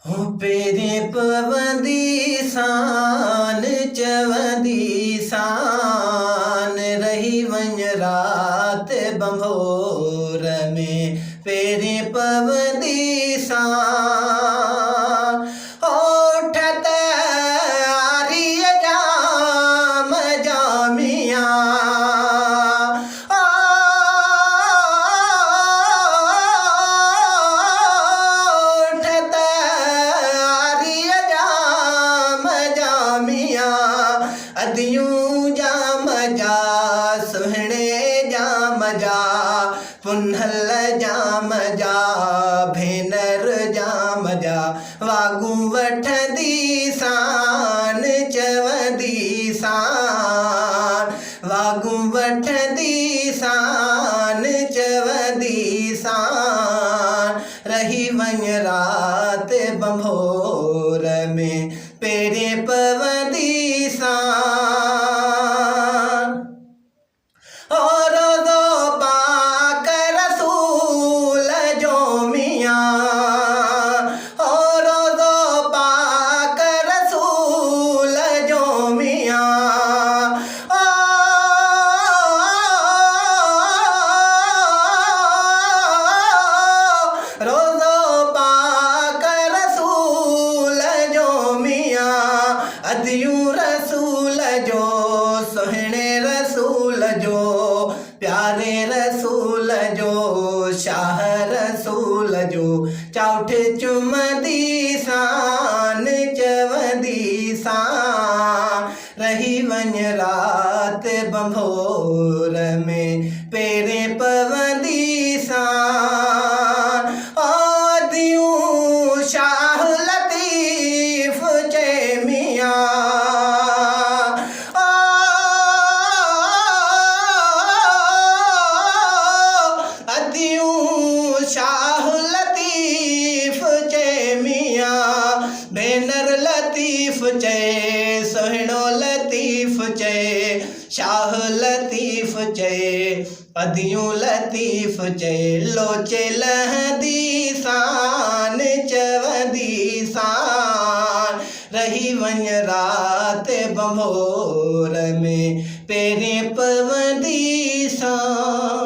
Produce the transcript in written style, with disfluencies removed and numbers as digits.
हो पेरे पवंदी सान चवंदी सान रही वञ रात बंभोर में पेरे पवंदी सान ओठत आरिय जाम जामिया अदियूं जाम जा सुहणे जाम जा पुन्हल जाम जा भेनर जाम जा वागू वठंदी सान चवंदी सान वागू वठंदी सान चवंदी सान रही वञ रात बंभोर में पेरे पवंदी सान और दो पाक रसूल जो मियाँ और दो पाक रसूल जो मियाँ रोज़ो पाक रसूल जो मियाँ अदियूं रसूल जो सुहिणे रसूल जो प्यारे रसूल जो शाह रसूल जो चाउठ चुमंदी सान चवंदी सान रही वञ रात बंभोर में पेरे पवंदी सान अदियूं शाह लतीफ़ चे मियाँ शाह लतीफ़ चे मियाँ भेनर लतीफ़ चे सुहिणो लतीफ़ चे शाह लतीफ़ चे अदियूं लतीफ़ चे लोचे लहंदी सान चवंदी सान रही वञ रात बंभोर में पेरे पवंदी सान।